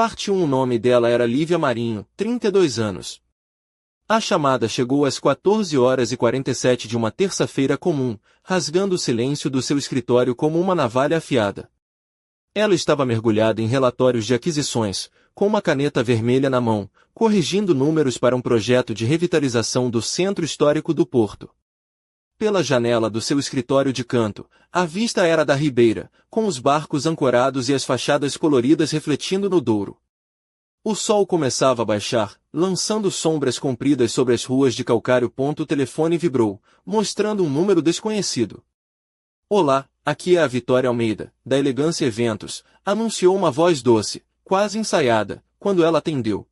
Parte 1. O nome dela era Lívia Marinho, 32 anos. A chamada chegou às 14h47 de uma terça-feira comum, rasgando o silêncio do seu escritório como uma navalha afiada. Ela estava mergulhada em relatórios de aquisições, com uma caneta vermelha na mão, corrigindo números para um projeto de revitalização do centro histórico do Porto. Pela janela do seu escritório de canto, a vista era da ribeira, com os barcos ancorados e as fachadas coloridas refletindo no Douro. O sol começava a baixar, lançando sombras compridas sobre as ruas de calcário. O telefone vibrou, mostrando um número desconhecido. Olá, aqui é a Vitória Almeida, da Elegância Eventos, anunciou uma voz doce, quase ensaiada, quando ela atendeu.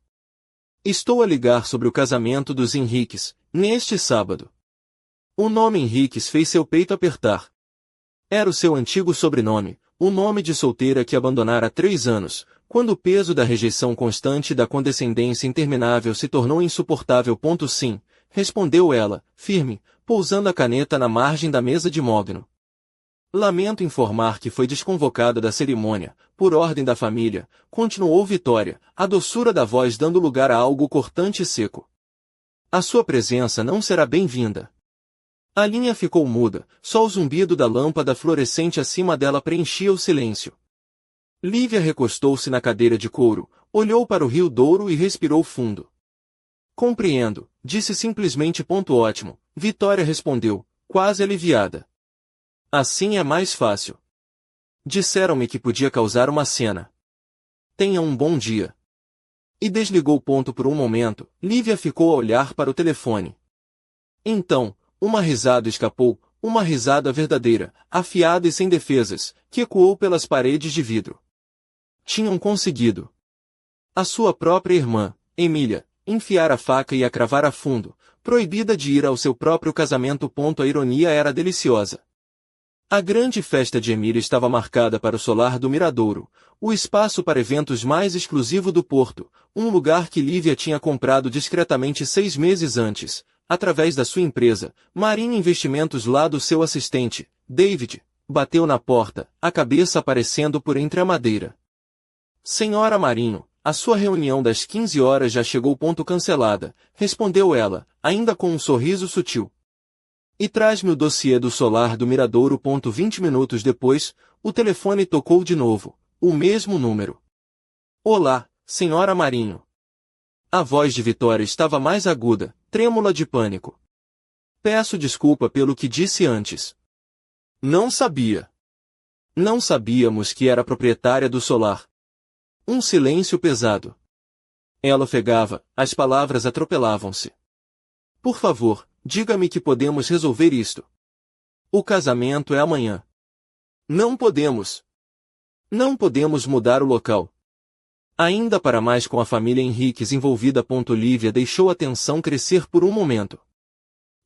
Estou a ligar sobre o casamento dos Henriques, neste sábado. O nome Henriques fez seu peito apertar. Era o seu antigo sobrenome, o nome de solteira que abandonara há 3 anos, quando o peso da rejeição constante e da condescendência interminável se tornou insuportável. Sim, respondeu ela, firme, pousando a caneta na margem da mesa de mogno. Lamento informar que foi desconvocada da cerimônia, por ordem da família, continuou Vitória, a doçura da voz dando lugar a algo cortante e seco. A sua presença não será bem-vinda. A linha ficou muda, só o zumbido da lâmpada fluorescente acima dela preenchia o silêncio. Lívia recostou-se na cadeira de couro, olhou para o rio Douro e respirou fundo. Compreendo, disse simplesmente. Ótimo, Vitória respondeu, quase aliviada. Assim é mais fácil. Disseram-me que podia causar uma cena. Tenha um bom dia. E desligou. Por um momento, Lívia ficou a olhar para o telefone. Então, uma risada escapou, uma risada verdadeira, afiada e sem defesas, que ecoou pelas paredes de vidro. Tinham conseguido. A sua própria irmã, Emília, enfiar a faca e a cravar a fundo, proibida de ir ao seu próprio casamento. A ironia era deliciosa. A grande festa de Emília estava marcada para o solar do Miradouro, o espaço para eventos mais exclusivo do Porto, um lugar que Lívia tinha comprado discretamente 6 meses antes, através da sua empresa, Marinho Investimentos. Lá do seu assistente, David, bateu na porta, a cabeça aparecendo por entre a madeira. Senhora Marinho, a sua reunião das 15 horas já chegou. Cancelada, respondeu ela, ainda com um sorriso sutil. E traz-me o dossiê do solar do Miradouro. 20 minutos depois, o telefone tocou de novo, o mesmo número. Olá, senhora Marinho. A voz de Vitória estava mais aguda, trêmula de pânico. Peço desculpa pelo que disse antes. Não sabia. Não sabíamos que era proprietária do solar. Um silêncio pesado. Ela ofegava, as palavras atropelavam-se. Por favor, diga-me que podemos resolver isto. O casamento é amanhã. Não podemos. Não podemos mudar o local. Ainda para mais com a família Henriques envolvida. Lívia deixou a tensão crescer por um momento.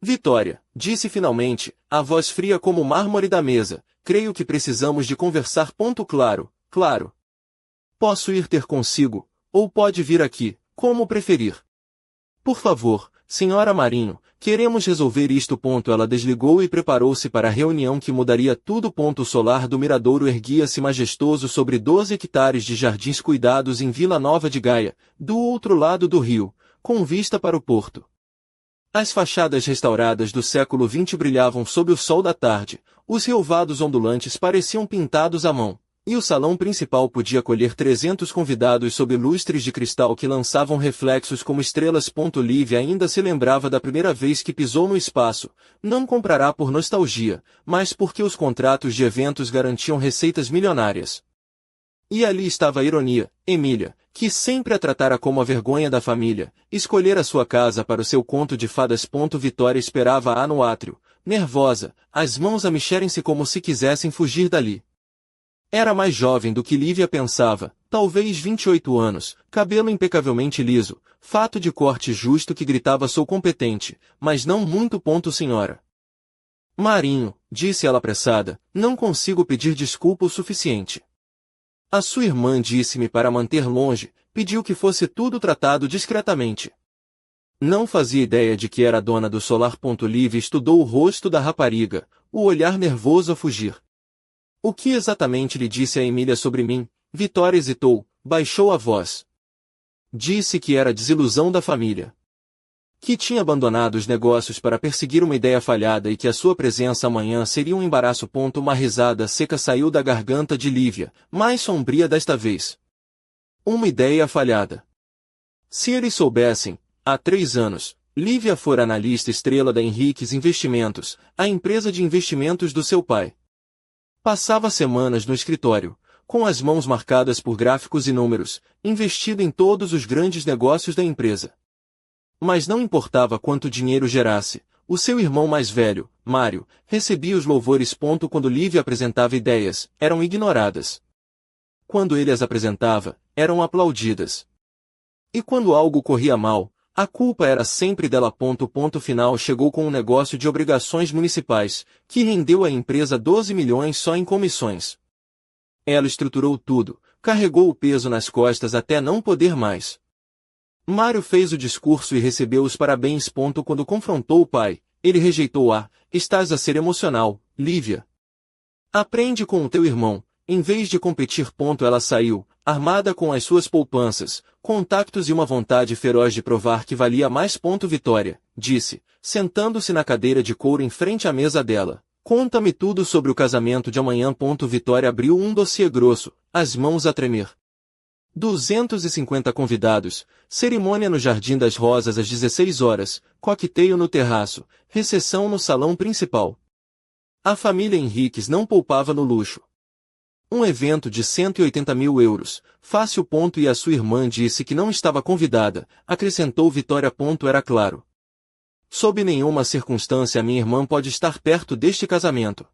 Vitória, disse finalmente, a voz fria como o mármore da mesa, creio que precisamos de conversar. Claro, claro. Posso ir ter consigo, ou pode vir aqui, como preferir. Por favor, senhora Marinho, queremos resolver isto. Ela desligou e preparou-se para a reunião que mudaria tudo. O solar do Miradouro erguia-se majestoso sobre 12 hectares de jardins cuidados em Vila Nova de Gaia, do outro lado do rio, com vista para o porto. As fachadas restauradas do século XX brilhavam sob o sol da tarde, os relvados ondulantes pareciam pintados à mão, e o salão principal podia acolher 300 convidados sob lustres de cristal que lançavam reflexos como estrelas. Lívia ainda se lembrava da primeira vez que pisou no espaço, não comprará por nostalgia, mas porque os contratos de eventos garantiam receitas milionárias. E ali estava a ironia, Emília, que sempre a tratara como a vergonha da família, escolhera sua casa para o seu conto de fadas. Vitória esperava-a no átrio, nervosa, as mãos a mexerem-se como se quisessem fugir dali. Era mais jovem do que Lívia pensava, talvez 28 anos, cabelo impecavelmente liso, fato de corte justo que gritava sou competente, mas não muito. Senhora Marinho, disse ela apressada, não consigo pedir desculpa o suficiente. A sua irmã disse-me para manter longe, pediu que fosse tudo tratado discretamente. Não fazia ideia de que era a dona do solar. Lívia estudou o rosto da rapariga, o olhar nervoso a fugir. O que exatamente lhe disse a Emília sobre mim? Vitória hesitou, baixou a voz. Disse que era desilusão da família. Que tinha abandonado os negócios para perseguir uma ideia falhada e que a sua presença amanhã seria um embaraço. Uma risada seca saiu da garganta de Lívia, mais sombria desta vez. Uma ideia falhada. Se eles soubessem, há 3 anos, Lívia fora analista estrela da Henriques Investimentos, a empresa de investimentos do seu pai. Passava semanas no escritório, com as mãos marcadas por gráficos e números, investido em todos os grandes negócios da empresa. Mas não importava quanto dinheiro gerasse, o seu irmão mais velho, Mário, recebia os louvores. Quando Lívia apresentava ideias, eram ignoradas. Quando ele as apresentava, eram aplaudidas. E quando algo corria mal, a culpa era sempre dela. Final chegou com um negócio de obrigações municipais, que rendeu à empresa 12 milhões só em comissões. Ela estruturou tudo, carregou o peso nas costas até não poder mais. Mário fez o discurso e recebeu os parabéns. Quando confrontou o pai, ele rejeitou: estás a ser emocional, Lívia. Aprende com o teu irmão, em vez de competir. Ela saiu, armada com as suas poupanças, contactos e uma vontade feroz de provar que valia mais. Vitória, disse, sentando-se na cadeira de couro em frente à mesa dela. Conta-me tudo sobre o casamento de amanhã. Vitória abriu um dossiê grosso, as mãos a tremer. 250 convidados, cerimônia no Jardim das Rosas às 16 horas, coquetel no terraço, recepção no salão principal. A família Henriques não poupava no luxo. Um evento de 180 mil euros, fácil. E a sua irmã disse que não estava convidada, acrescentou Vitória. Era claro. Sob nenhuma circunstância minha irmã pode estar perto deste casamento.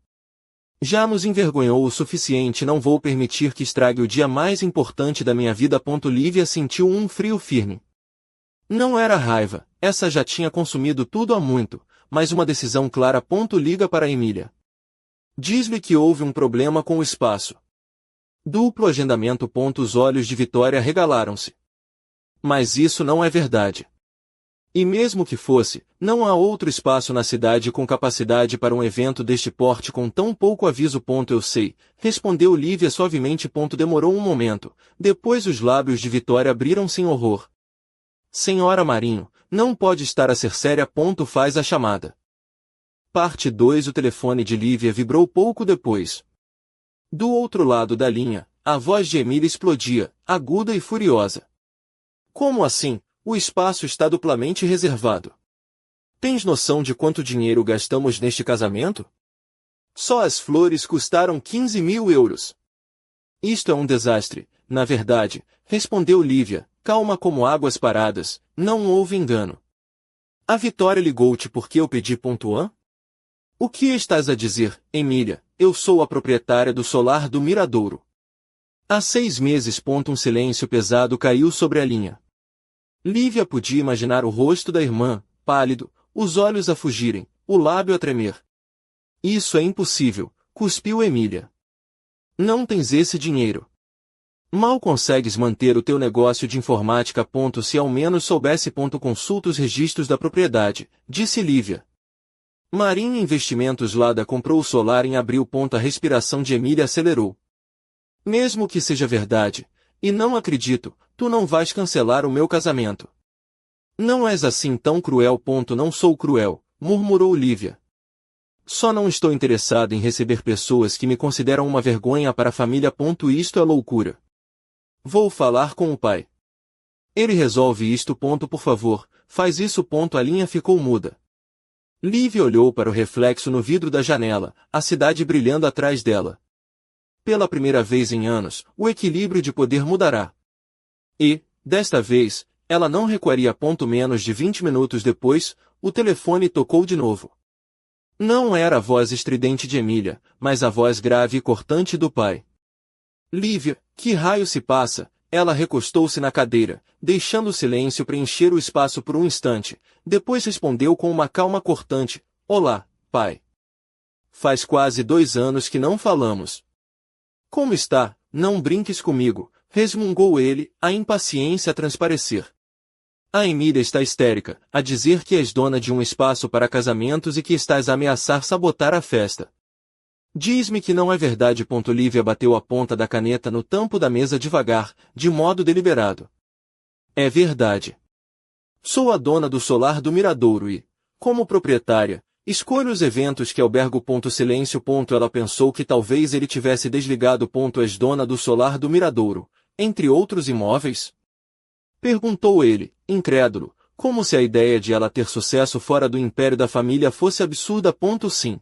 Já nos envergonhou o suficiente, não vou permitir que estrague o dia mais importante da minha vida. Lívia sentiu um frio firme. Não era raiva, essa já tinha consumido tudo há muito, mas uma decisão clara. Liga para Emília. Diz-lhe que houve um problema com o espaço. Duplo agendamento. Os olhos de Vitória regalaram-se. Mas isso não é verdade. E mesmo que fosse, não há outro espaço na cidade com capacidade para um evento deste porte com tão pouco aviso. Eu sei, respondeu Lívia suavemente. Demorou um momento, depois os lábios de Vitória abriram-se em horror. Senhora Marinho, não pode estar a ser séria. Faz a chamada. Parte 2. O telefone de Lívia vibrou pouco depois. Do outro lado da linha, a voz de Emília explodia, aguda e furiosa. Como assim? O espaço está duplamente reservado. Tens noção de quanto dinheiro gastamos neste casamento? Só as flores custaram 15 mil euros. Isto é um desastre, na verdade, respondeu Lívia, calma como águas paradas, não houve engano. A Vitória ligou-te porque eu pedi. O que estás a dizer, Emília? Eu sou a proprietária do solar do Miradouro. Há 6 meses. Um silêncio pesado caiu sobre a linha. Lívia podia imaginar o rosto da irmã, pálido, os olhos a fugirem, o lábio a tremer. Isso é impossível, cuspiu Emília. Não tens esse dinheiro. Mal consegues manter o teu negócio de informática. Se ao menos soubesse. Consulta os registros da propriedade, disse Lívia. Marinha Investimentos Lada comprou o solar em abril. A respiração de Emília acelerou. Mesmo que seja verdade, e não acredito, tu não vais cancelar o meu casamento. Não és assim tão cruel. Não sou cruel, murmurou Lívia. Só não estou interessado em receber pessoas que me consideram uma vergonha para a família. Isto é loucura. Vou falar com o pai. Ele resolve isto. Por favor, faz isso. A linha ficou muda. Lívia olhou para o reflexo no vidro da janela, a cidade brilhando atrás dela. Pela primeira vez em anos, o equilíbrio de poder mudará. E, desta vez, ela não recuaria. Menos de 20 minutos depois, o telefone tocou de novo. Não era a voz estridente de Emília, mas a voz grave e cortante do pai. Lívia, que raio se passa? Ela recostou-se na cadeira, deixando o silêncio preencher o espaço por um instante, depois respondeu com uma calma cortante: Olá, pai. Faz quase 2 anos que não falamos. Como está? Não brinques comigo, resmungou ele, a impaciência a transparecer. A Emília está histérica, a dizer que és dona de um espaço para casamentos e que estás a ameaçar sabotar a festa. Diz-me que não é verdade. Lívia bateu a ponta da caneta no tampo da mesa devagar, de modo deliberado. É verdade. Sou a dona do solar do Miradouro e, como proprietária, escolho os eventos que albergo. Silêncio. Ela pensou que talvez ele tivesse desligado. És dona do solar do Miradouro, entre outros imóveis? Perguntou ele, incrédulo, como se a ideia de ela ter sucesso fora do império da família fosse absurda. Sim.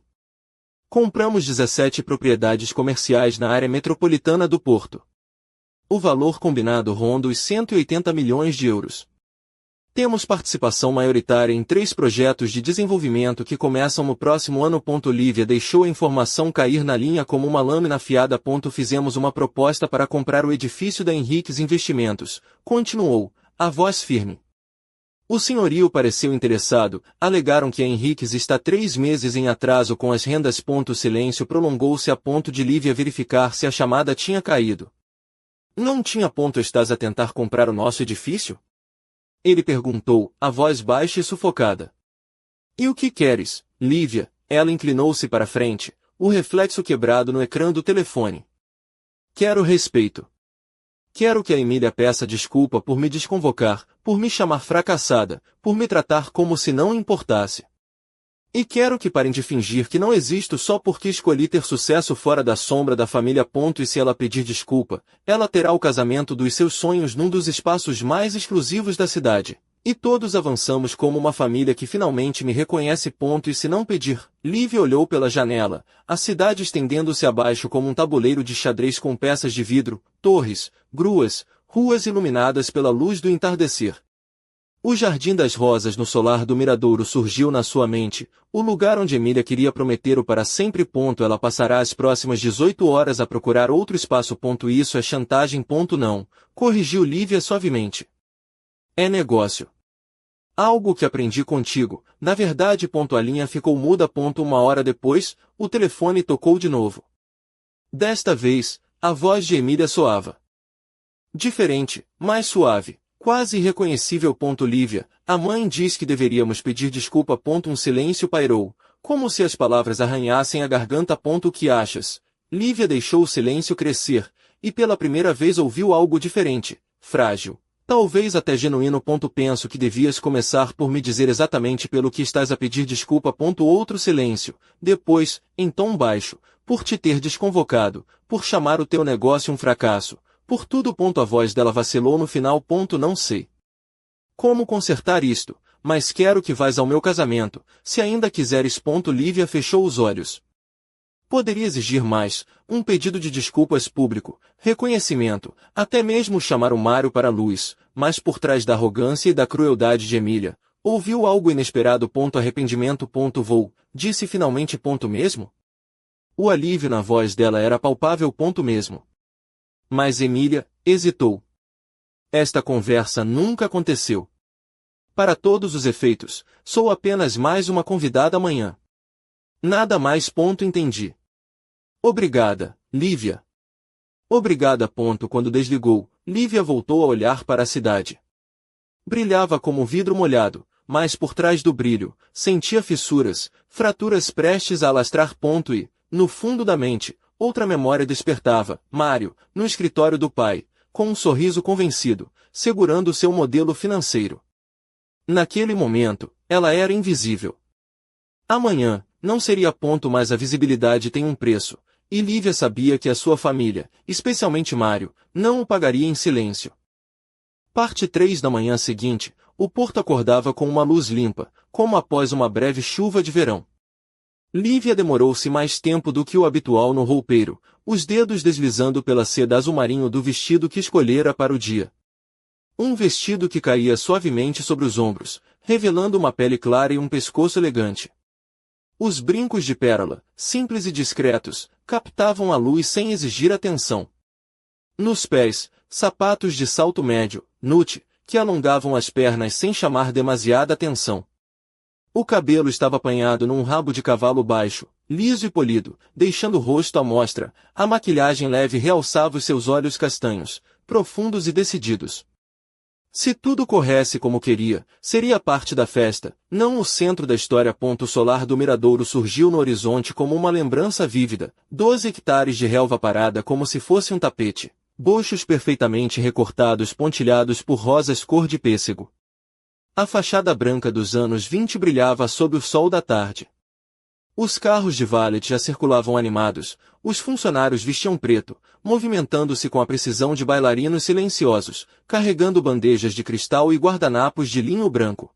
Compramos 17 propriedades comerciais na área metropolitana do Porto. O valor combinado ronda os 180 milhões de euros. Temos participação maioritária em 3 projetos de desenvolvimento que começam no próximo ano. Lívia deixou a informação cair na linha como uma lâmina afiada. Fizemos uma proposta para comprar o edifício da Henriques Investimentos, continuou, a voz firme. O senhorio pareceu interessado, alegaram que a Henriques está 3 meses em atraso com as rendas. Silêncio prolongou-se a ponto de Lívia verificar se a chamada tinha caído. Não tinha. Estás a tentar comprar o nosso edifício? Ele perguntou, a voz baixa e sufocada. E o que queres, Lívia? Ela inclinou-se para frente, o reflexo quebrado no ecrã do telefone. Quero respeito. Quero que a Emília peça desculpa por me desconvocar, por me chamar fracassada, por me tratar como se não importasse. E quero que parem de fingir que não existo só porque escolhi ter sucesso fora da sombra da família. E se ela pedir desculpa, ela terá o casamento dos seus sonhos num dos espaços mais exclusivos da cidade. E todos avançamos como uma família que finalmente me reconhece. E se não pedir? Lívia olhou pela janela, a cidade estendendo-se abaixo como um tabuleiro de xadrez com peças de vidro, torres, gruas, ruas iluminadas pela luz do entardecer. O Jardim das Rosas no solar do Miradouro surgiu na sua mente, o lugar onde Emília queria prometer o para sempre. Ela passará as próximas 18 horas a procurar outro espaço. Isso é chantagem. Não, corrigiu Lívia suavemente. É negócio. Algo que aprendi contigo, na verdade. A linha ficou muda. Uma hora depois, o telefone tocou de novo. Desta vez, a voz de Emília soava diferente, mais suave, quase irreconhecível. Lívia, a mãe diz que deveríamos pedir desculpa. Um silêncio pairou, como se as palavras arranhassem a garganta. O que achas? Lívia deixou o silêncio crescer, e pela primeira vez ouviu algo diferente, frágil. Talvez até genuíno. Penso que devias começar por me dizer exatamente pelo que estás a pedir desculpa. Outro silêncio. Depois, em tom baixo, por te ter desconvocado, por chamar o teu negócio um fracasso, por tudo. A voz dela vacilou no final. Não sei como consertar isto, mas quero que vás ao meu casamento, se ainda quiseres. Lívia fechou os olhos. Poderia exigir mais, um pedido de desculpas público, reconhecimento, até mesmo chamar o Mário para a luz, mas por trás da arrogância e da crueldade de Emília, ouviu algo inesperado. Arrependimento. Vou, disse finalmente. Mesmo? O alívio na voz dela era palpável. Mesmo. Mas Emília hesitou. Esta conversa nunca aconteceu. Para todos os efeitos, sou apenas mais uma convidada amanhã. Nada mais. Entendi. Obrigada, Lívia. Obrigada. Quando desligou, Lívia voltou a olhar para a cidade. Brilhava como vidro molhado, mas por trás do brilho, sentia fissuras, fraturas prestes a alastrar. E, no fundo da mente, outra memória despertava. Mário, no escritório do pai, com um sorriso convencido, segurando seu modelo financeiro. Naquele momento, ela era invisível. Amanhã, não seria. Mas a visibilidade tem um preço, e Lívia sabia que a sua família, especialmente Mário, não o pagaria em silêncio. Parte 3 da manhã seguinte, o porto acordava com uma luz limpa, como após uma breve chuva de verão. Lívia demorou-se mais tempo do que o habitual no roupeiro, os dedos deslizando pela seda azul marinho do vestido que escolhera para o dia. Um vestido que caía suavemente sobre os ombros, revelando uma pele clara e um pescoço elegante. Os brincos de pérola, simples e discretos, captavam a luz sem exigir atenção. Nos pés, sapatos de salto médio, nude, que alongavam as pernas sem chamar demasiada atenção. O cabelo estava apanhado num rabo de cavalo baixo, liso e polido, deixando o rosto à mostra. A maquilhagem leve realçava os seus olhos castanhos, profundos e decididos. Se tudo corresse como queria, seria parte da festa, não o centro da história. O solar do miradouro surgiu no horizonte como uma lembrança vívida, 12 hectares de relva parada como se fosse um tapete, bochos perfeitamente recortados pontilhados por rosas cor de pêssego. A fachada branca dos anos 20 brilhava sob o sol da tarde. Os carros de valet já circulavam animados, os funcionários vestiam preto, movimentando-se com a precisão de bailarinos silenciosos, carregando bandejas de cristal e guardanapos de linho branco.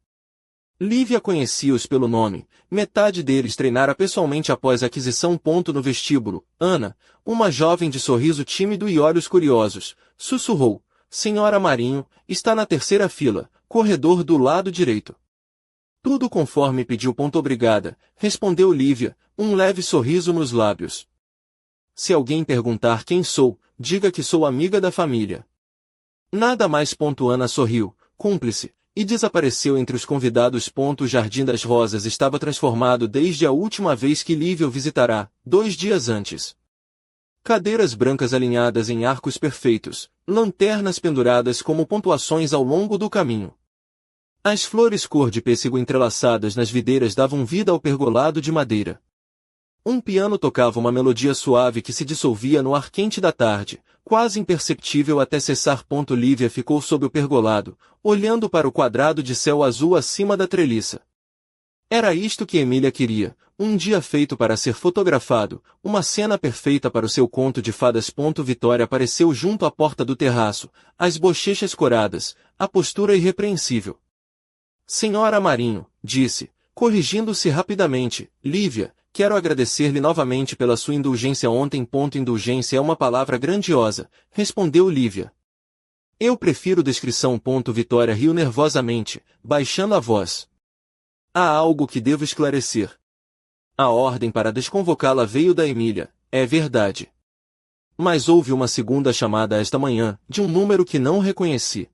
Lívia conhecia-os pelo nome, metade deles treinara pessoalmente após a aquisição. No vestíbulo, Ana, uma jovem de sorriso tímido e olhos curiosos, sussurrou: Senhora Marinho, está na terceira fila, corredor do lado direito. Tudo conforme pediu. Obrigada, respondeu Lívia, um leve sorriso nos lábios. Se alguém perguntar quem sou, diga que sou amiga da família. Nada mais. Ana sorriu, cúmplice, e desapareceu entre os convidados. O Jardim das Rosas estava transformado desde a última vez que Lívia o visitará, 2 dias antes. Cadeiras brancas alinhadas em arcos perfeitos, lanternas penduradas como pontuações ao longo do caminho. As flores cor de pêssego entrelaçadas nas videiras davam vida ao pergolado de madeira. Um piano tocava uma melodia suave que se dissolvia no ar quente da tarde, quase imperceptível até cessar. Lívia ficou sob o pergolado, olhando para o quadrado de céu azul acima da treliça. Era isto que Emília queria, um dia feito para ser fotografado, uma cena perfeita para o seu conto de fadas. Vitória apareceu junto à porta do terraço, as bochechas coradas, a postura irrepreensível. Senhora Marinho, disse, corrigindo-se rapidamente, Lívia, quero agradecer-lhe novamente pela sua indulgência ontem. Indulgência é uma palavra grandiosa, respondeu Lívia. Eu prefiro descrição. Vitória riu nervosamente, baixando a voz. Há algo que devo esclarecer. A ordem para desconvocá-la veio da Emília, é verdade. Mas houve uma segunda chamada esta manhã, de um número que não reconheci.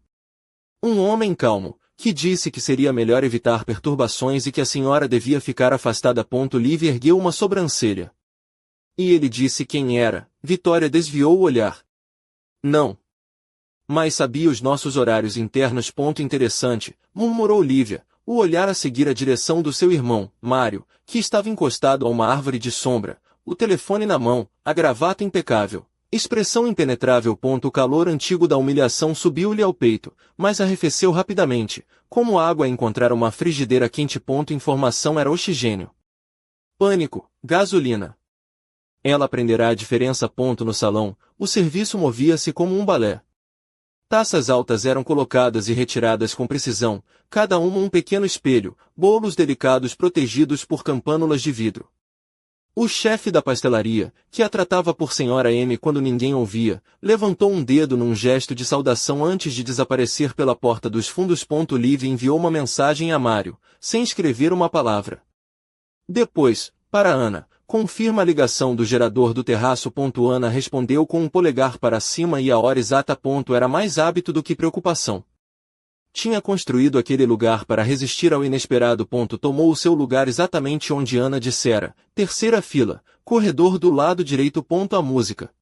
Um homem calmo, que disse que seria melhor evitar perturbações e que a senhora devia ficar afastada. Lívia ergueu uma sobrancelha. E ele disse quem era. Vitória desviou o olhar. Não. Mas sabia os nossos horários internos. Interessante, murmurou Lívia, o olhar a seguir a direção do seu irmão, Mário, que estava encostado a uma árvore de sombra, o telefone na mão, a gravata impecável. Expressão impenetrável. O calor antigo da humilhação subiu-lhe ao peito, mas arrefeceu rapidamente, como água a encontrar uma frigideira quente. Informação era oxigênio. Pânico, gasolina. Ela aprenderá a diferença. No salão, o serviço movia-se como um balé. Taças altas eram colocadas e retiradas com precisão, cada uma um pequeno espelho, bolos delicados protegidos por campânulas de vidro. O chefe da pastelaria, que a tratava por Senhora M quando ninguém ouvia, levantou um dedo num gesto de saudação antes de desaparecer pela porta dos fundos. Lívia enviou uma mensagem a Mário, sem escrever uma palavra. Depois, para Ana, confirma a ligação do gerador do terraço. Ana respondeu com um polegar para cima e a hora exata. Era mais hábito do que preocupação. Tinha construído aquele lugar para resistir ao inesperado. Tomou o seu lugar exatamente onde Ana dissera, terceira fila, corredor do lado direito. A música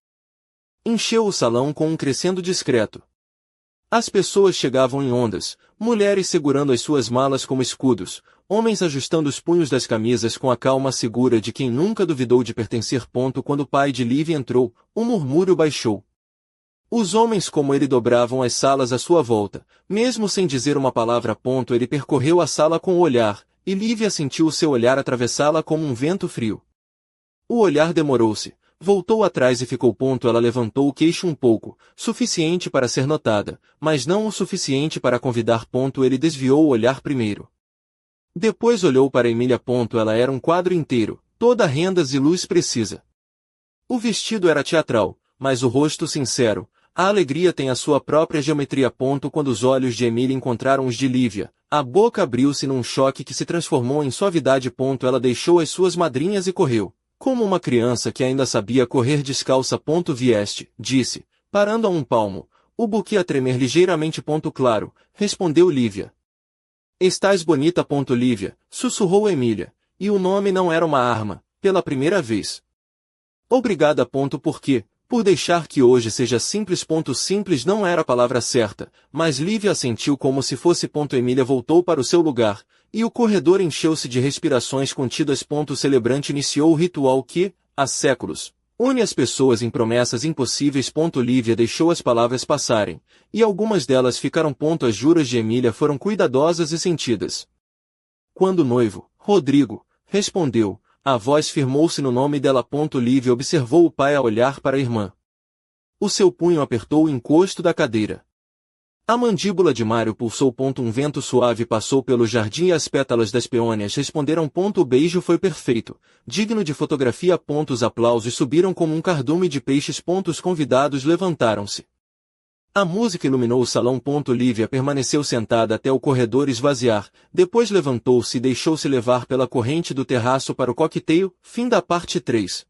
encheu o salão com um crescendo discreto. As pessoas chegavam em ondas, mulheres segurando as suas malas como escudos, homens ajustando os punhos das camisas com a calma segura de quem nunca duvidou de pertencer. Quando o pai de Lívia entrou, um murmúrio baixou. Os homens como ele dobravam as salas à sua volta, mesmo sem dizer uma palavra. Ele percorreu a sala com o olhar, e Lívia sentiu o seu olhar atravessá-la como um vento frio. O olhar demorou-se, voltou atrás e ficou. Ela levantou o queixo um pouco, suficiente para ser notada, mas não o suficiente para convidar. Ele desviou o olhar primeiro. Depois olhou para Emília. Ela era um quadro inteiro, toda rendas e luz precisa. O vestido era teatral, mas o rosto sincero. A alegria tem a sua própria geometria. Quando os olhos de Emília encontraram os de Lívia, a boca abriu-se num choque que se transformou em suavidade. Ela deixou as suas madrinhas e correu, como uma criança que ainda sabia correr descalça. Vieste, disse, parando a um palmo, o buquê a tremer ligeiramente. Claro, respondeu Lívia. Estás bonita. Lívia, sussurrou Emília, e o nome não era uma arma, pela primeira vez. Obrigada. Por quê? Por deixar que hoje seja simples. Simples não era a palavra certa, mas Lívia assentiu como se fosse. Emília voltou para o seu lugar, e o corredor encheu-se de respirações contidas. O celebrante iniciou o ritual que, há séculos, une as pessoas em promessas impossíveis. Lívia deixou as palavras passarem, e algumas delas ficaram. As juras de Emília foram cuidadosas e sentidas. Quando o noivo, Rodrigo, respondeu, a voz firmou-se no nome dela. Lívia observou o pai a olhar para a irmã. O seu punho apertou o encosto da cadeira. A mandíbula de Mário pulsou. Um vento suave passou pelo jardim e as pétalas das peônias responderam. O beijo foi perfeito, digno de fotografia. Os aplausos subiram como um cardume de peixes. Os convidados levantaram-se. A música iluminou o salão. Lívia permaneceu sentada até o corredor esvaziar, depois levantou-se e deixou-se levar pela corrente do terraço para o coquetel. Fim da parte 3.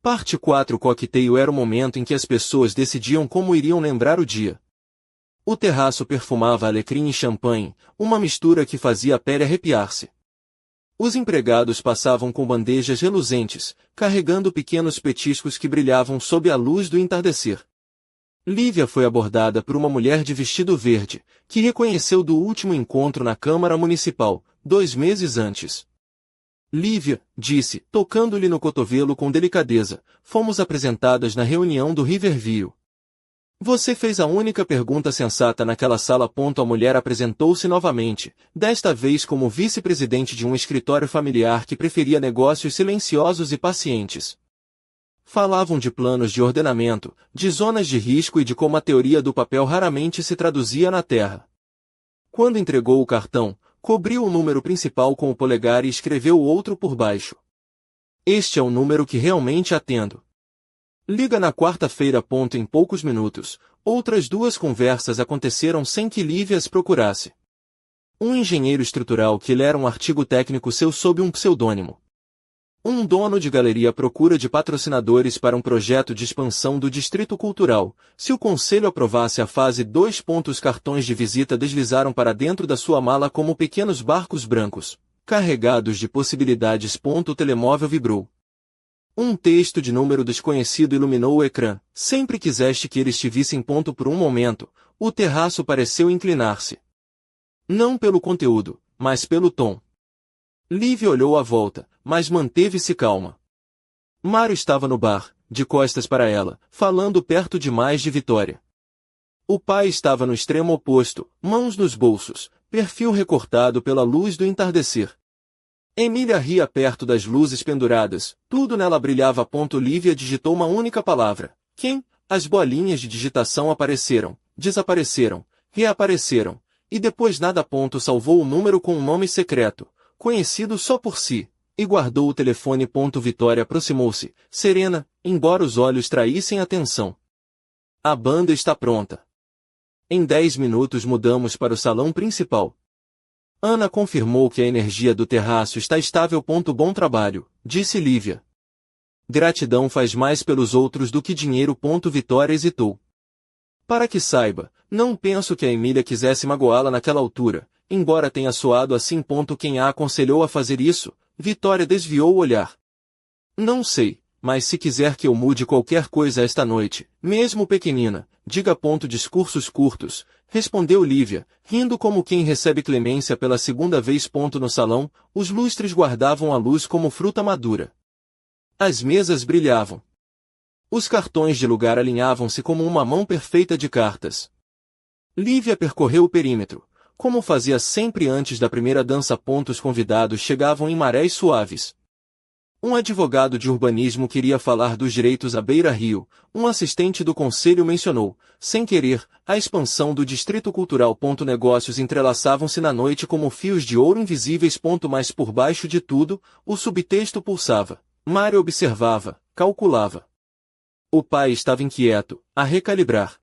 Parte 4. O coquetel era o momento em que as pessoas decidiam como iriam lembrar o dia. O terraço perfumava alecrim e champanhe, uma mistura que fazia a pele arrepiar-se. Os empregados passavam com bandejas reluzentes, carregando pequenos petiscos que brilhavam sob a luz do entardecer. Lívia foi abordada por uma mulher de vestido verde, que reconheceu do último encontro na Câmara Municipal, 2 meses antes. Lívia, disse, tocando-lhe no cotovelo com delicadeza, fomos apresentadas na reunião do Riverview. Você fez a única pergunta sensata naquela sala. A mulher apresentou-se novamente, desta vez como vice-presidente de um escritório familiar que preferia negócios silenciosos e pacientes. Falavam de planos de ordenamento, de zonas de risco e de como a teoria do papel raramente se traduzia na terra. Quando entregou o cartão, cobriu o número principal com o polegar e escreveu o outro por baixo. Este é o número que realmente atendo. Liga na quarta-feira. Em poucos minutos, outras 2 conversas aconteceram sem que Lívia as procurasse. Um engenheiro estrutural que lera um artigo técnico seu sob um pseudônimo. Um dono de galeria à procura de patrocinadores para um projeto de expansão do Distrito Cultural. Se o conselho aprovasse a fase 2. Os cartões de visita deslizaram para dentro da sua mala como pequenos barcos brancos, carregados de possibilidades. O telemóvel vibrou. Um texto de número desconhecido iluminou o ecrã. Sempre quiseste que eles te vissem. Por um momento, o terraço pareceu inclinar-se. Não pelo conteúdo, mas pelo tom. Lívia olhou à volta, mas manteve-se calma. Mário estava no bar, de costas para ela, falando perto demais de Vitória. O pai estava no extremo oposto, mãos nos bolsos, perfil recortado pela luz do entardecer. Emília ria perto das luzes penduradas, tudo nela brilhava. Lívia digitou uma única palavra. Quem? As bolinhas de digitação apareceram, desapareceram, reapareceram, e depois nada. Salvou o número com um nome secreto, conhecido só por si, e guardou o telefone. Vitória aproximou-se, serena, embora os olhos traíssem atenção. A banda está pronta. Em 10 minutos mudamos para o salão principal. Ana confirmou que a energia do terraço está estável. Bom trabalho, disse Lívia. Gratidão faz mais pelos outros do que dinheiro. Vitória hesitou. Para que saiba, não penso que a Emília quisesse magoá-la naquela altura, embora tenha soado assim. Quem a aconselhou a fazer isso? Vitória desviou o olhar. Não sei, mas se quiser que eu mude qualquer coisa esta noite, mesmo pequenina, diga. Discursos curtos, respondeu Lívia, rindo como quem recebe clemência pela 2ª vez. No salão, os lustres guardavam a luz como fruta madura. As mesas brilhavam. Os cartões de lugar alinhavam-se como uma mão perfeita de cartas. Lívia percorreu o perímetro, como fazia sempre antes da primeira dança. Os convidados chegavam em marés suaves. Um advogado de urbanismo queria falar dos direitos à beira-rio, um assistente do conselho mencionou, sem querer, a expansão do Distrito Cultural. Negócios entrelaçavam-se na noite como fios de ouro invisíveis. Mas por baixo de tudo, o subtexto pulsava. Mário observava, calculava. O pai estava inquieto, a recalibrar.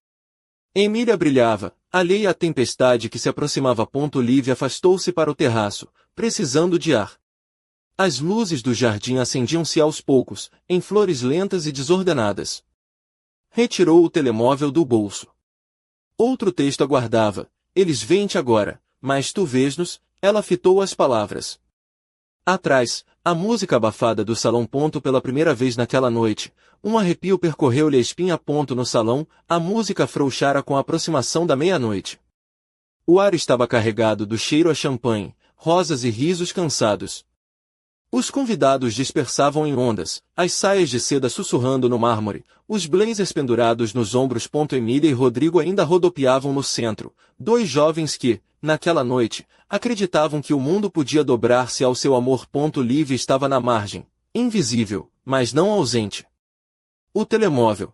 Emília brilhava, alheia à tempestade que se aproximava. Lívia afastou-se para o terraço, precisando de ar. As luzes do jardim acendiam-se aos poucos, em flores lentas e desordenadas. Retirou o telemóvel do bolso. Outro texto aguardava. Eles veem-te agora, mas tu vês-nos. Ela fitou as palavras. Atrás, a música abafada do salão. Pela primeira vez naquela noite, um arrepio percorreu-lhe a espinha. No salão, a música afrouxara com a aproximação da meia-noite. O ar estava carregado do cheiro a champanhe, rosas e risos cansados. Os convidados dispersavam em ondas, as saias de seda sussurrando no mármore, os blazers pendurados nos ombros. Emília e Rodrigo ainda rodopiavam no centro, dois jovens que, naquela noite, acreditavam que o mundo podia dobrar-se ao seu amor. Lívia estava na margem, invisível, mas não ausente. O telemóvel.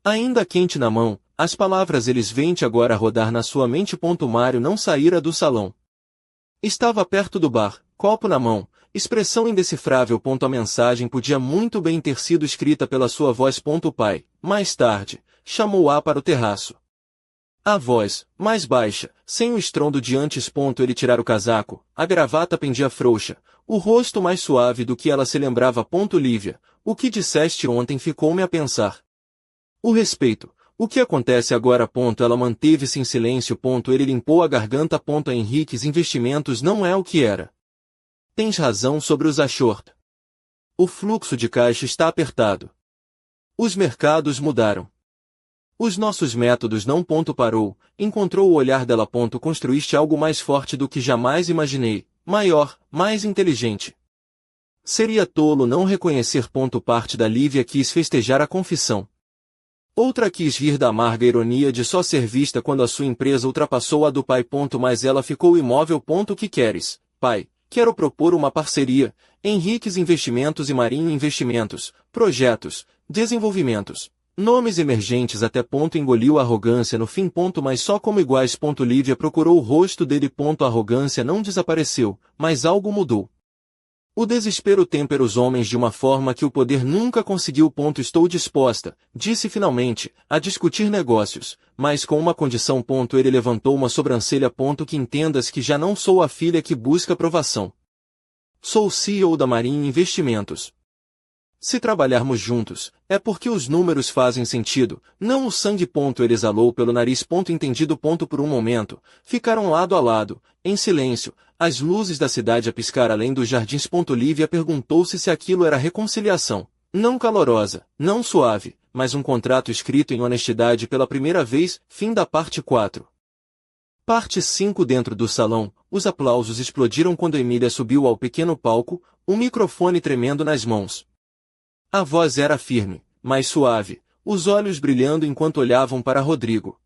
Ainda quente na mão, as palavras "eles vêm-te agora" a rodar na sua mente. Mário não saíra do salão. Estava perto do bar, copo na mão, expressão indecifrável. A mensagem podia muito bem ter sido escrita pela sua voz. O pai, mais tarde, chamou-a para o terraço. A voz, mais baixa, sem o estrondo de antes. Ele tirara o casaco, a gravata pendia frouxa, o rosto mais suave do que ela se lembrava. Lívia, o que disseste ontem ficou-me a pensar. O respeito. O que acontece agora? Ela manteve-se em silêncio. Ele limpou a garganta. A Henriques Investimentos não é o que era. Tens razão sobre os Ashort. O fluxo de caixa está apertado. Os mercados mudaram. Os nossos métodos não. Parou, encontrou o olhar dela. Construíste algo mais forte do que jamais imaginei, maior, mais inteligente. Seria tolo não reconhecer. Parte da Lívia quis festejar a confissão. Outra quis rir da amarga ironia de só ser vista quando a sua empresa ultrapassou a do pai. Mas ela ficou imóvel. Que queres, pai? Quero propor uma parceria, Henriques Investimentos e Marinho Investimentos, projetos, desenvolvimentos, nomes emergentes até. Engoliu a arrogância no fim. Mas só como iguais. Lívia procurou o rosto dele. A arrogância não desapareceu, mas algo mudou. O desespero tempera os homens de uma forma que o poder nunca conseguiu. Estou disposta, disse finalmente, a discutir negócios, mas com uma condição. Ele levantou uma sobrancelha. Que entendas que já não sou a filha que busca aprovação. Sou o CEO da Marinho Investimentos. Se trabalharmos juntos, é porque os números fazem sentido, não o sangue. Ele exalou pelo nariz. Entendido. Por um momento, ficaram lado a lado, em silêncio, as luzes da cidade a piscar além dos jardins. Lívia perguntou-se se aquilo era reconciliação, não calorosa, não suave, mas um contrato escrito em honestidade pela primeira vez. Fim da parte 4. Parte 5. Dentro do salão, os aplausos explodiram quando Emília subiu ao pequeno palco, o microfone tremendo nas mãos. A voz era firme, mas suave, os olhos brilhando enquanto olhavam para Rodrigo.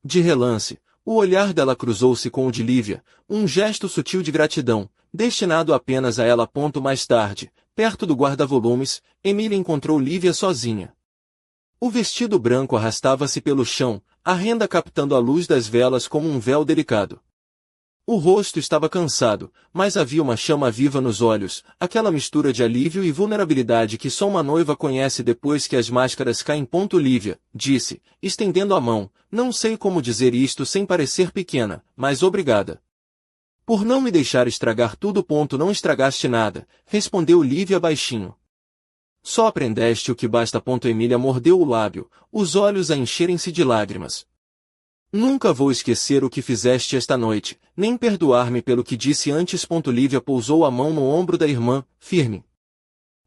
De relance, o olhar dela cruzou-se com o de Lívia, um gesto sutil de gratidão, destinado apenas a ela. Mais tarde, perto do guarda-volumes, Emília encontrou Lívia sozinha. O vestido branco arrastava-se pelo chão, a renda captando a luz das velas como um véu delicado. O rosto estava cansado, mas havia uma chama viva nos olhos, aquela mistura de alívio e vulnerabilidade que só uma noiva conhece depois que as máscaras caem. Lívia, disse, estendendo a mão, não sei como dizer isto sem parecer pequena, mas obrigada. Por não me deixar estragar tudo. Não estragaste nada, respondeu Lívia baixinho. Só aprendeste o que basta. Emília mordeu o lábio, os olhos a encherem-se de lágrimas. Nunca vou esquecer o que fizeste esta noite, nem perdoar-me pelo que disse antes. Lívia pousou a mão no ombro da irmã, firme.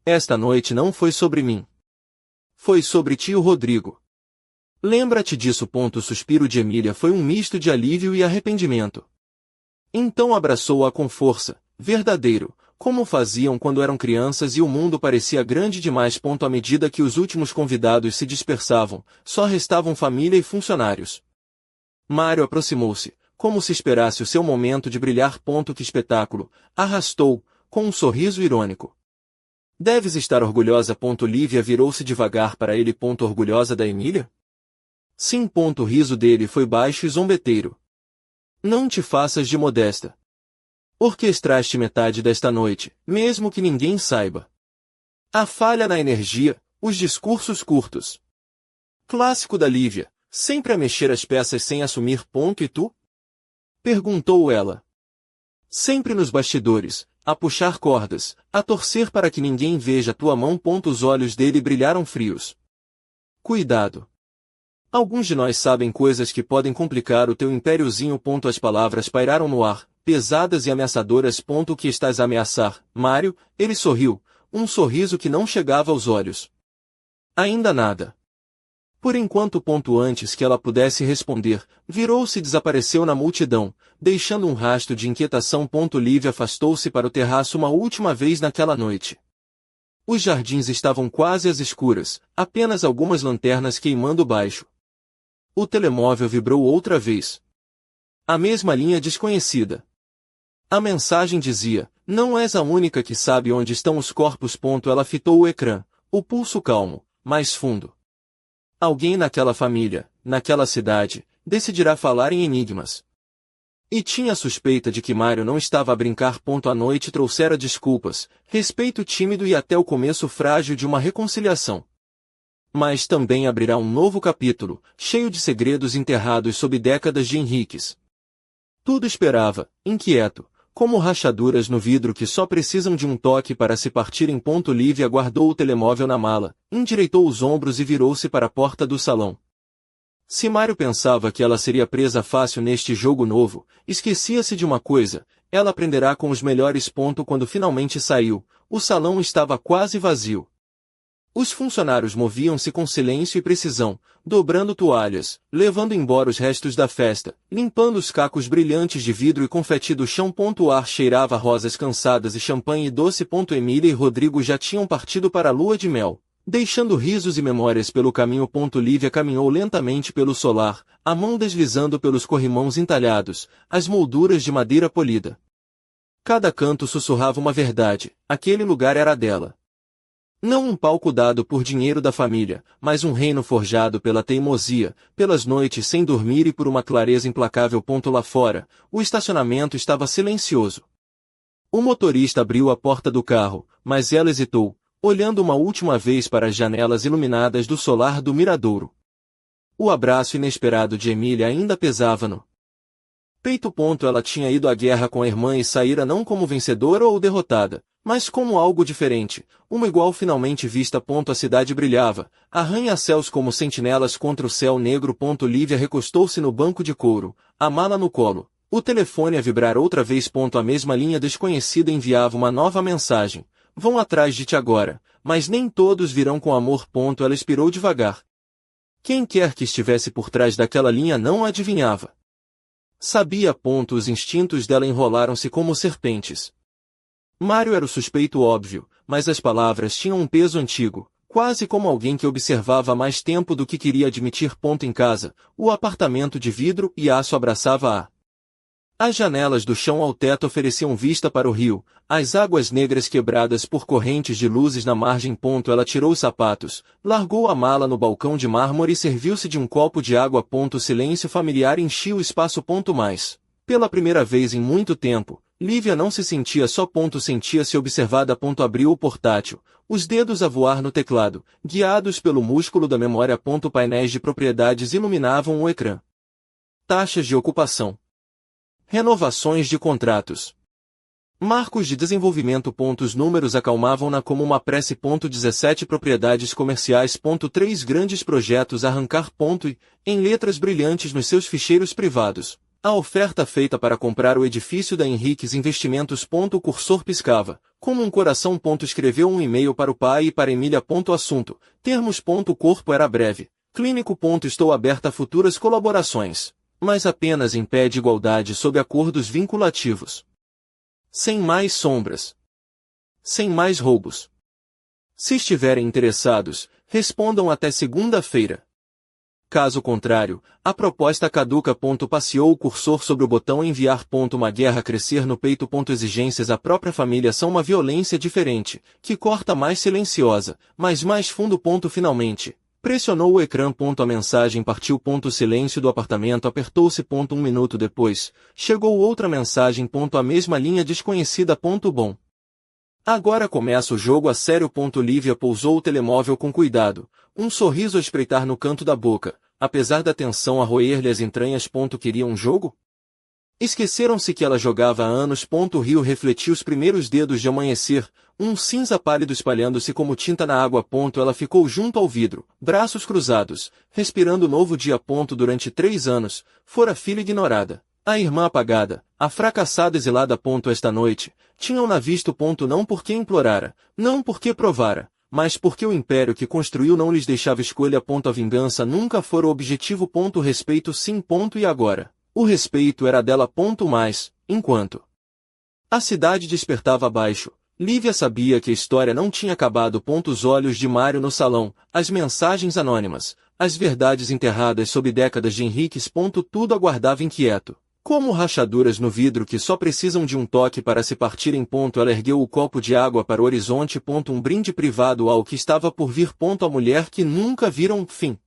Esta noite não foi sobre mim. Foi sobre ti, o Rodrigo. Lembra-te disso. O suspiro de Emília foi um misto de alívio e arrependimento. Então abraçou-a com força, verdadeiro, como faziam quando eram crianças e o mundo parecia grande demais. À medida que os últimos convidados se dispersavam, só restavam família e funcionários. Mário aproximou-se, como se esperasse o seu momento de brilhar. Que espetáculo! Arrastou, com um sorriso irônico. Deves estar orgulhosa. Lívia virou-se devagar para ele. Orgulhosa da Emília? Sim. O riso dele foi baixo e zombeteiro. Não te faças de modesta. Orquestraste metade desta noite, mesmo que ninguém saiba. A falha na energia, os discursos curtos. Clássico da Lívia. Sempre a mexer as peças sem assumir. E tu? Perguntou ela. Sempre nos bastidores, a puxar cordas, a torcer para que ninguém veja tua mão. Os olhos dele brilharam frios. Cuidado. Alguns de nós sabem coisas que podem complicar o teu impériozinho. As palavras pairaram no ar, pesadas e ameaçadoras. O que estás a ameaçar, Mário? Ele sorriu, um sorriso que não chegava aos olhos. Ainda nada. Por enquanto. Antes que ela pudesse responder, virou-se e desapareceu na multidão, deixando um rastro de inquietação. Lívia afastou-se para o terraço uma última vez naquela noite. Os jardins estavam quase às escuras, apenas algumas lanternas queimando baixo. O telemóvel vibrou outra vez. A mesma linha desconhecida. A mensagem dizia: "Não és a única que sabe onde estão os corpos." Ela fitou o ecrã, o pulso calmo, mais fundo. Alguém naquela família, naquela cidade, decidirá falar em enigmas. E tinha a suspeita de que Mário não estava a brincar. A noite trouxera desculpas, respeito tímido e até o começo frágil de uma reconciliação. Mas também abrirá um novo capítulo, cheio de segredos enterrados sob décadas de Henriques. Tudo esperava, inquieto, como rachaduras no vidro que só precisam de um toque para se partirem. Lívia guardou o telemóvel na mala, endireitou os ombros e virou-se para a porta do salão. Se Mário pensava que ela seria presa fácil neste jogo novo, esquecia-se de uma coisa: ela aprenderá com os melhores. Quando finalmente saiu, o salão estava quase vazio. Os funcionários moviam-se com silêncio e precisão, dobrando toalhas, levando embora os restos da festa, limpando os cacos brilhantes de vidro e confeti do chão. O ar cheirava a rosas cansadas e champanhe doce. Emília e Rodrigo já tinham partido para a lua de mel, deixando risos e memórias pelo caminho. Lívia caminhou lentamente pelo solar, a mão deslizando pelos corrimãos entalhados, as molduras de madeira polida. Cada canto sussurrava uma verdade: aquele lugar era dela. Não um palco dado por dinheiro da família, mas um reino forjado pela teimosia, pelas noites sem dormir e por uma clareza implacável. Lá fora, o estacionamento estava silencioso. O motorista abriu a porta do carro, mas ela hesitou, olhando uma última vez para as janelas iluminadas do solar do miradouro. O abraço inesperado de Emília ainda pesava no peito. Ela tinha ido à guerra com a irmã e saíra não como vencedora ou derrotada, mas como algo diferente, uma igual finalmente vista. A cidade brilhava, arranha-céus como sentinelas contra o céu negro. Lívia recostou-se no banco de couro, a mala no colo, o telefone a vibrar outra vez. A mesma linha desconhecida enviava uma nova mensagem: "Vão atrás de ti agora, mas nem todos virão com amor." Ela expirou devagar. Quem quer que estivesse por trás daquela linha não a adivinhava. Sabia. Os instintos dela enrolaram-se como serpentes. Mário era o suspeito óbvio, mas as palavras tinham um peso antigo, quase como alguém que observava há mais tempo do que queria admitir. Em casa, o apartamento de vidro e aço abraçava-a. As janelas do chão ao teto ofereciam vista para o rio, as águas negras quebradas por correntes de luzes na margem. Ela tirou os sapatos, largou a mala no balcão de mármore e serviu-se de um copo de água. O silêncio familiar enchia o espaço. Mas, pela primeira vez em muito tempo, Lívia não se sentia só. Sentia-se observada. Abriu o portátil, os dedos a voar no teclado, guiados pelo músculo da memória. Painéis de propriedades iluminavam o ecrã. Taxas de ocupação. Renovações de contratos. Marcos de desenvolvimento. Os números acalmavam-na como uma prece. 17 propriedades comerciais. 3 grandes projetos a arrancar. E, em letras brilhantes nos seus ficheiros privados, a oferta feita para comprar o edifício da Henriques Investimentos. O cursor piscava, como um coração. Escreveu um e-mail para o pai e para Emília. Assunto, termos. O corpo era breve, clínico. Estou aberta a futuras colaborações, mas apenas em pé de igualdade sob acordos vinculativos. Sem mais sombras. Sem mais roubos. Se estiverem interessados, respondam até segunda-feira. Caso contrário, a proposta caduca. Passeou o cursor sobre o botão enviar. Uma guerra crescer no peito. Exigências à própria família são uma violência diferente, que corta mais silenciosa, mas mais fundo. Finalmente, pressionou o ecrã. A mensagem partiu. Silêncio do apartamento apertou-se. Um minuto depois, chegou outra mensagem. A mesma linha desconhecida. Bom. Agora começa o jogo a sério. Lívia pousou o telemóvel com cuidado, um sorriso a espreitar no canto da boca, apesar da tensão a roer-lhe as entranhas. Queria um jogo? Esqueceram-se que ela jogava há anos. O rio refletiu os primeiros dedos de amanhecer, um cinza pálido espalhando-se como tinta na água. Ela ficou junto ao vidro, braços cruzados, respirando o novo dia. Durante 3 anos, fora filha ignorada, a irmã apagada, A fracassada exilada. Esta noite, tinham-na visto. Não porque implorara, não porque provara, mas porque o império que construiu não lhes deixava escolha. A vingança nunca fora o objetivo. O respeito sim. E agora? O respeito era dela. Mas, enquanto a cidade despertava abaixo, Lívia sabia que a história não tinha acabado. Os olhos de Mário no salão, as mensagens anônimas, as verdades enterradas sob décadas de Henriques. Tudo aguardava inquieto, como rachaduras no vidro que só precisam de um toque para se partirem. Ela ergueu o copo de água para o horizonte. Um brinde privado ao que estava por vir. A mulher que nunca viram fim.